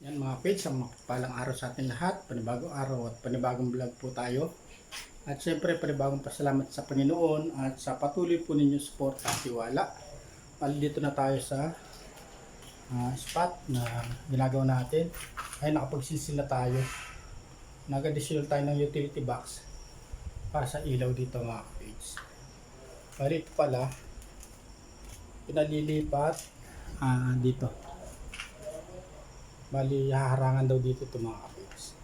Yan mga page, ang mapagpalang araw sa atin lahat, panibagong araw at panibagong vlog po tayo. At syempre panibagong pasalamat sa Panginoon at sa patuloy po ninyong support at tiwala. Dito na tayo sa spot na ginagawa natin. Ay nakapagsilsil na tayo. Nag-additional tayo ng utility box para sa ilaw dito mga page. Bali ito pala, pinalilipat dito. Bali, haharangan daw dito ito mga kapits.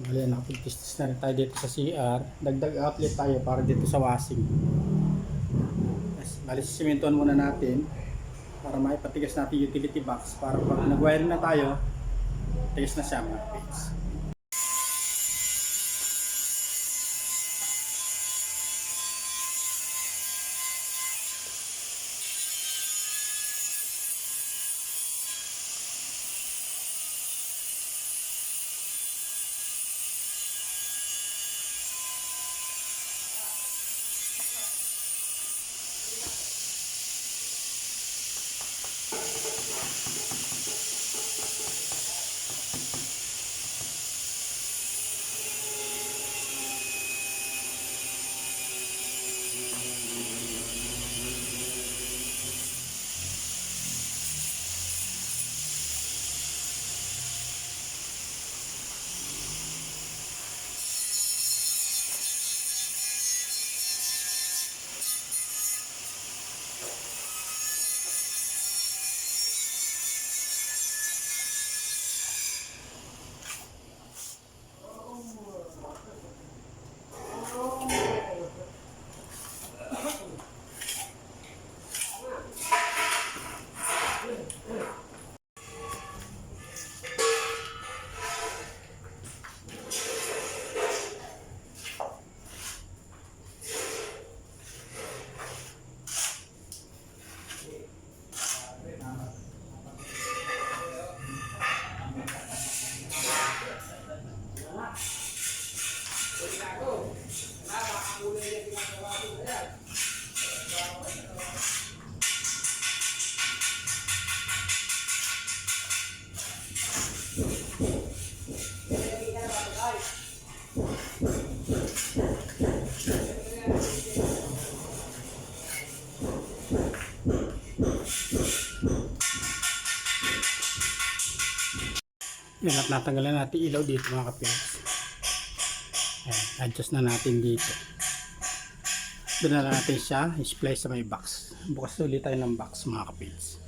Bali, nakapag-testis na rin tayo dito sa CR. Dagdag outlet tayo para dito sa washing. Bali, sisimentohan muna natin para maipatigas natin utility box para pag nag-wire na tayo, tigas na siya mga kapits. Yan, at natanggalan natin ilaw dito mga kapits. Adjust na natin dito. Doon na natin siya i-splice sa may box. Bukas ulit tayo ng box mga kapits.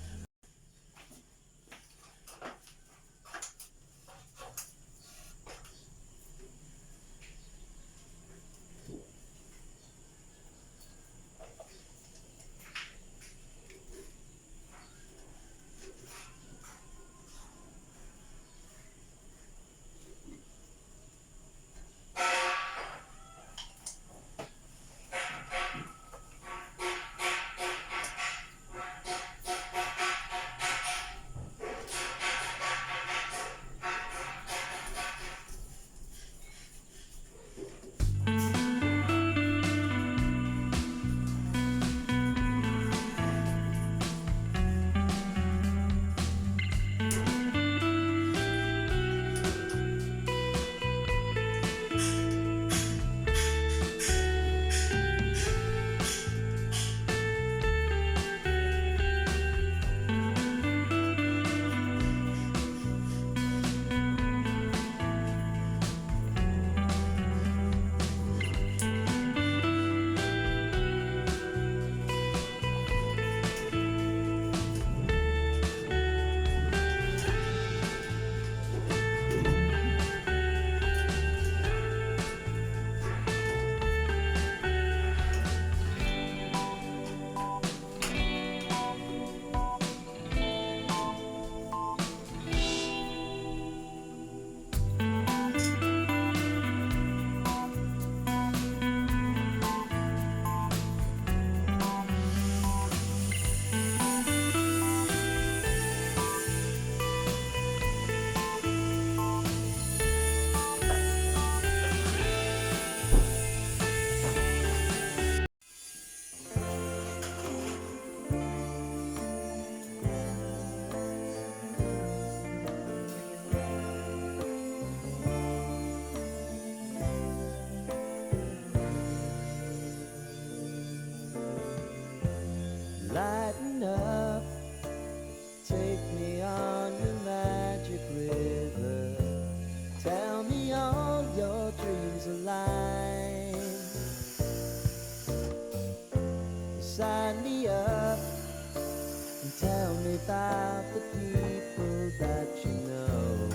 Tell me about the people that you know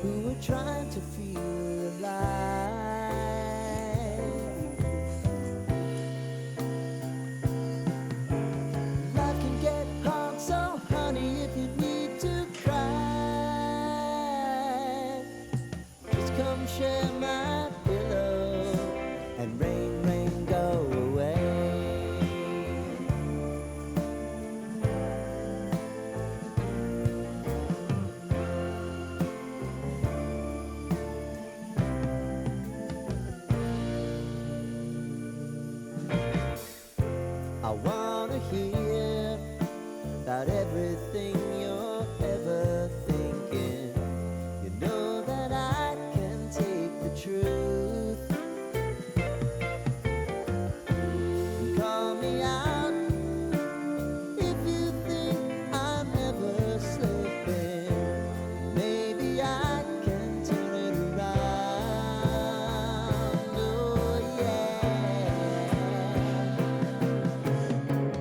who are trying to feel alive. Life can get hard, so honey, if you need to cry, just come share my pillow and rain, rain, go away. I wanna hear about everything you're ever thinking. You know that I can take the truth. Call me out if you think I'm never slipping. Maybe I can turn it around. Oh yeah.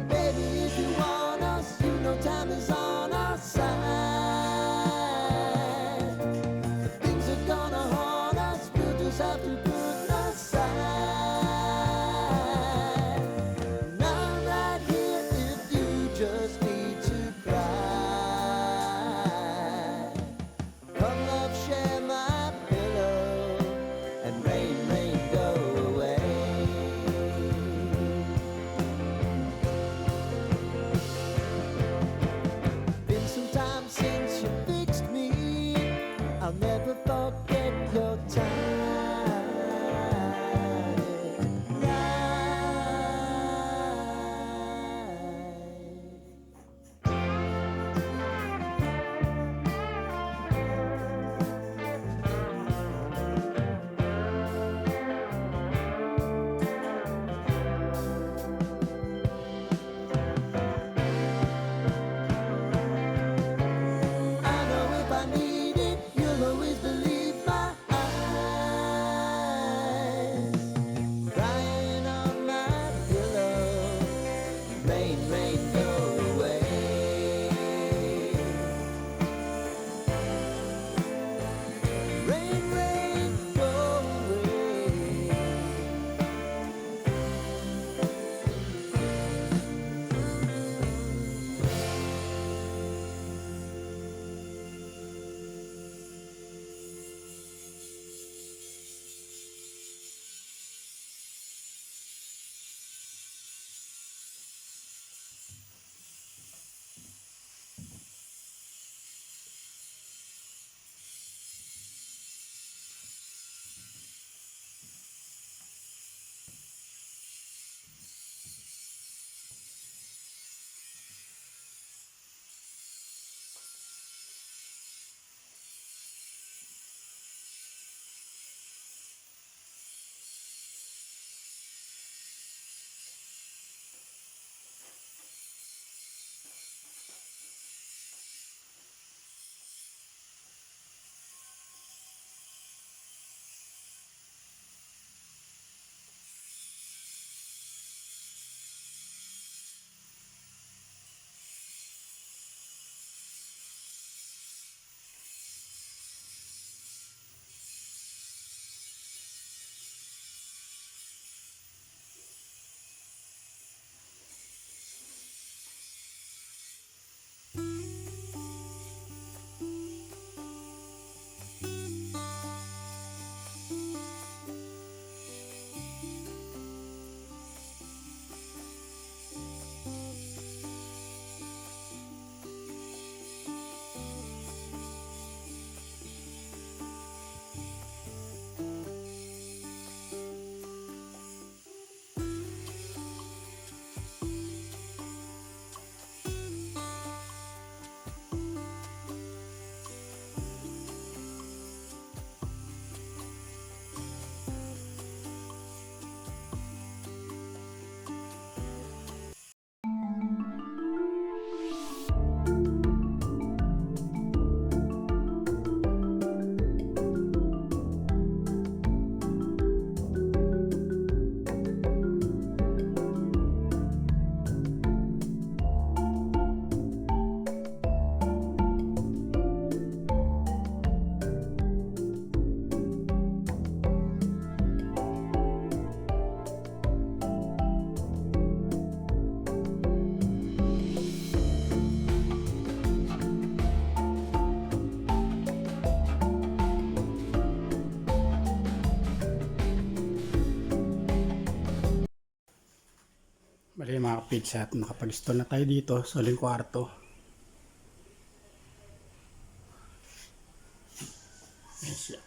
Baby, if you want us, you know time is on our Bali mga kapits at nakapag-install na tayo dito sa uling kwarto. Ayan siya.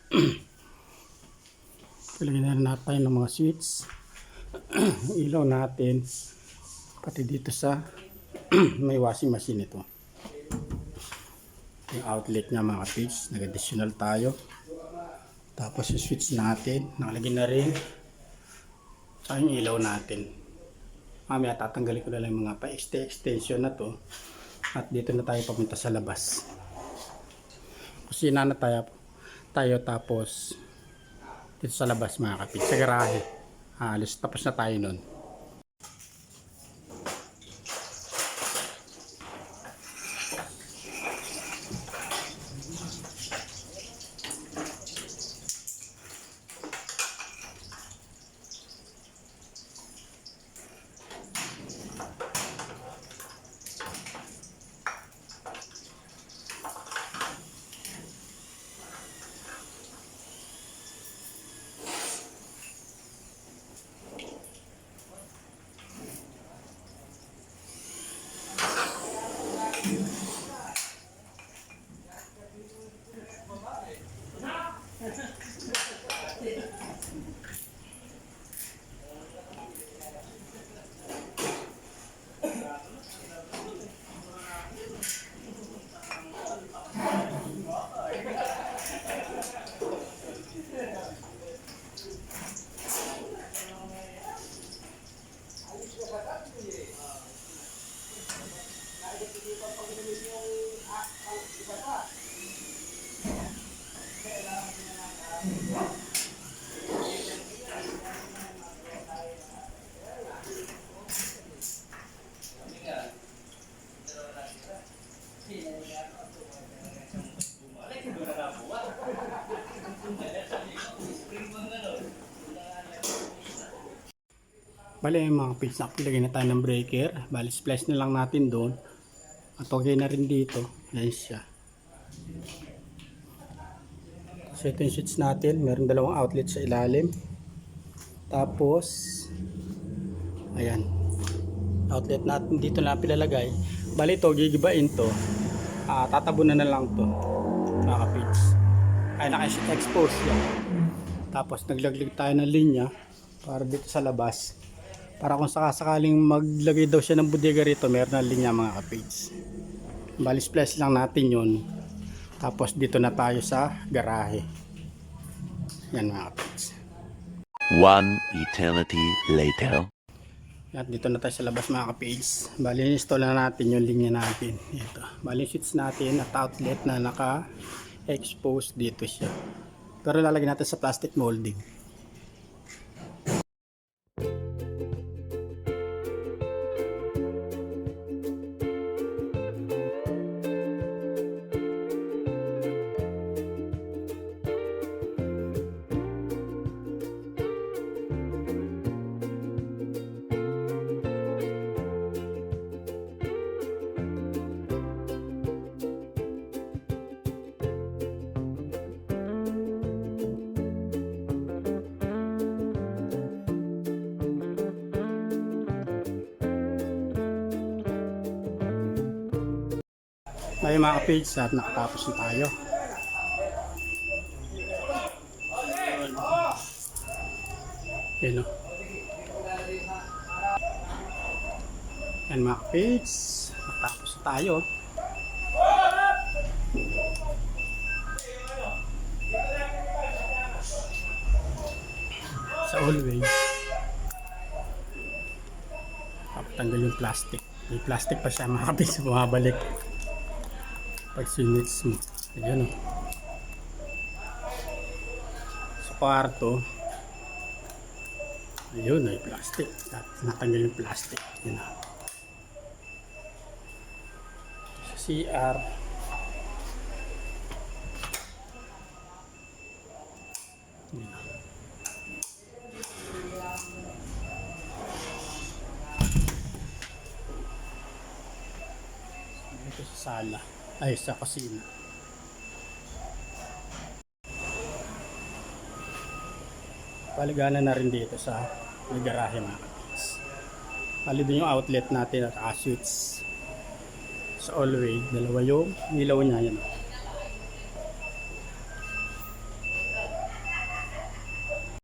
Palagyan na natin ng mga switch. Ilaw natin. Pati dito sa may washing machine ito. Yung outlet niya mga kapits. Nag-additional tayo. Tapos yung switch natin. Nakalagay na rin. Tsaka yung ilaw natin. Mamaya tatanggalin ko na lang yung mga pa-extension na to. At dito na tayo papunta sa labas. Kusina na tayo tapos dito sa labas mga kapit. Sa garahe. Alis tapos na tayo nun. Bali yung mga pins na lagyan na tayo ng breaker. Bali splice na lang natin doon. At okay na rin dito. Ayan siya. So ito yung switch natin. Meron dalawang outlet sa ilalim. Tapos ayan. Outlet natin dito na pilalagay. Bali ito gigibain to. Tatabunan na lang to. Mga pins. Ay naka-expose yan. Tapos naglaglag tayo ng linya para dito sa labas. Para kung sakasakaling maglagay daw siya ng bodega rito, meron na linya mga kapage. Bali splice lang natin yun. Tapos dito na tayo sa garahe. Yan mga kapage. One eternity later. At dito na tayo sa labas mga kapage. Bali install na natin yung linya natin. Ito. Bali switch natin at outlet na naka-expose dito siya. Pero lalagyan natin sa plastic molding. May mga page at nakatapos na tayo. Yan o. Yan mga page. Nakatapos na tayo. Sa always. Tanggal yung plastic. May plastic pa siya mga page. Bumabalik. Pag sinits mo. Ayan o. Sa kwarto. Ayun ay plastic. Natanggal yung plastic. Ayan o. Sa CR. Ayan o. Ito sa sala. Ay, sa kusina. Paligana na rin dito sa may garahe mga kapis. Ali din yung outlet natin at switch. Sa all way, dalawa yung ilaw niya yan.